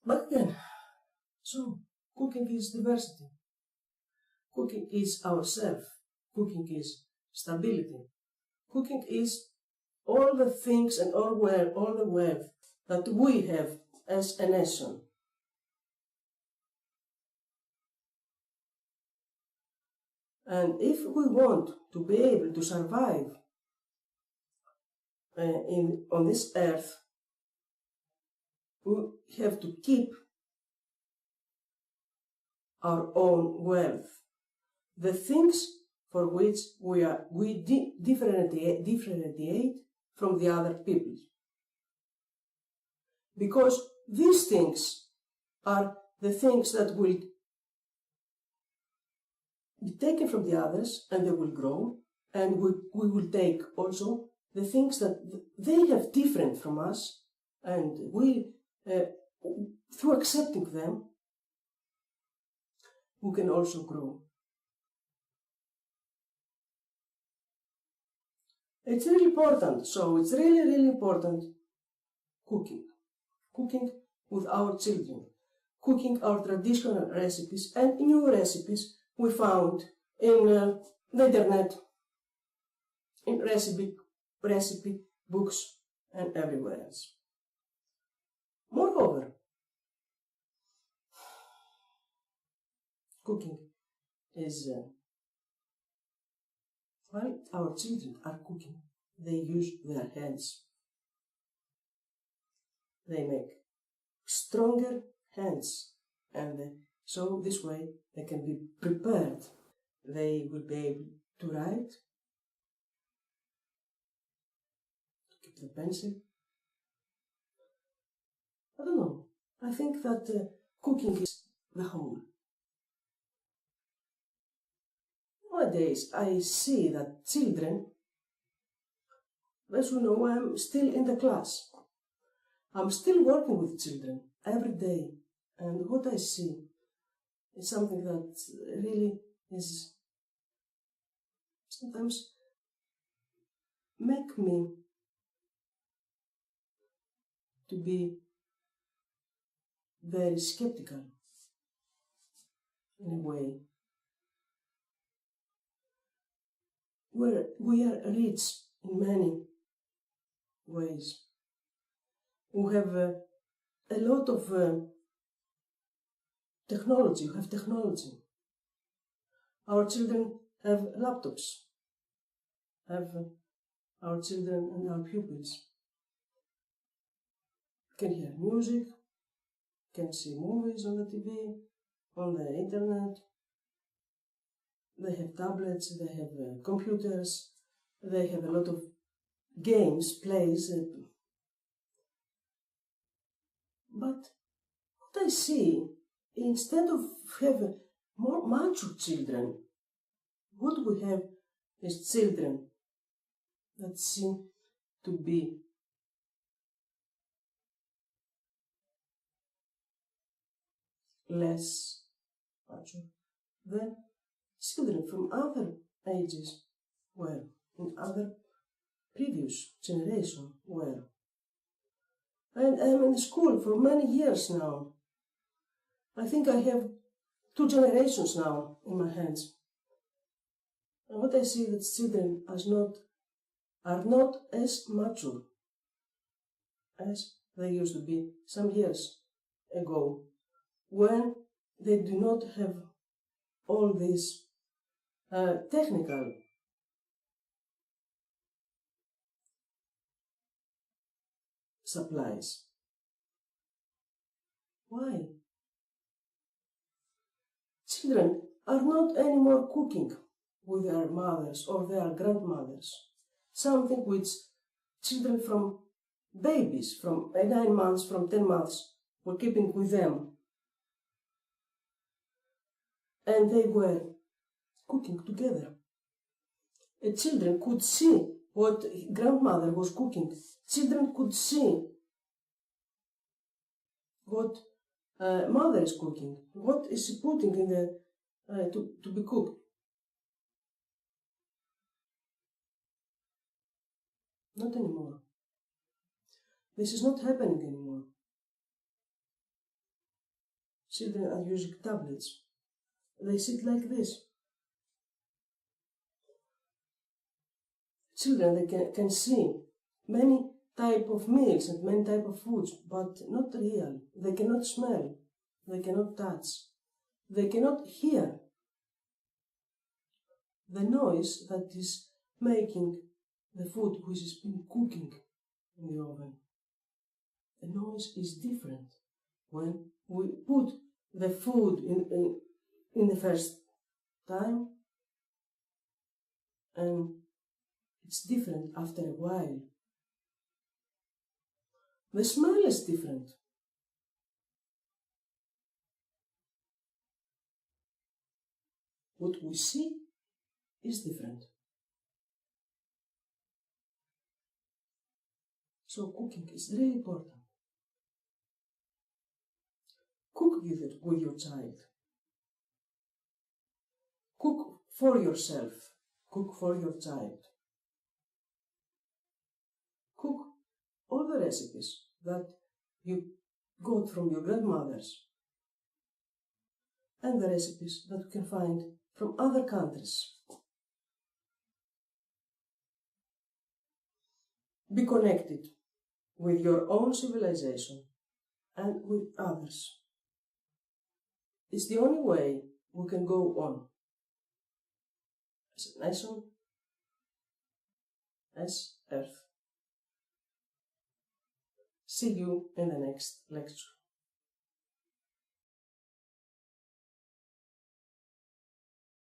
But again, so cooking is diversity. Cooking is ourself. Cooking is stability. Cooking is all the things and all the wealth that we have as a nation. And if we want to be able to survive on this earth, we have to keep our own wealth. The things for which we differentiate from the other people. Because these things are the things that will be taken from the others and they will grow, and we will take also the things that they have different from us, and we, through accepting them, we can also grow. It's really important, so it's really important cooking. Cooking with our children. Cooking our traditional recipes and new recipes we found in the internet, in recipe books and everywhere else. Moreover, cooking is, while our children are cooking, they use their hands. They make stronger hands, and so this way they can be prepared. They will be able to write, to keep the pencil. I don't know. I think that cooking is the whole. Nowadays I see that children, as you know, I'm still in the class. I'm still working with children every day, and what I see is something that really is sometimes make me to be very skeptical in a way. We are rich in many ways. We have a lot of technology. We have technology. Our children have laptops. Our children and our pupils can hear music, can see movies on the TV, on the internet. They have tablets, they have computers, they have a lot of games, plays. But what I see, instead of having more mature children, what we have is children that seem to be less mature than children from other ages were, in other previous generation were. And I'm in school for many years now. I think I have 2 generations now in my hands. And what I see that children are not as mature as they used to be some years ago, when they do not have all these technical supplies. Why? Children are not anymore cooking with their mothers or their grandmothers, something which children from babies, from 9 months, from 10 months, were keeping with them. And they were cooking together. And children could see what grandmother was cooking. Children could see what mother is cooking, what is she putting in the to be cooked. Not anymore. This is not happening anymore. children are using tablets. They sit like this. Children, they can see many type of meals and many type of foods, but not real. They cannot smell. They cannot touch. They cannot hear the noise that is making the food which has been cooking in the oven. The noise is different when we put the food in the first time, and it's different after a while. The smell is different. What we see is different. So cooking is really important. Cook with your child. Cook for yourself. Cook for your child. Cook all the recipes that you got from your grandmothers and the recipes that you can find from other countries. Be connected with your own civilization and with others. It's the only way we can go on as a nation, as Earth. See you in the next lecture.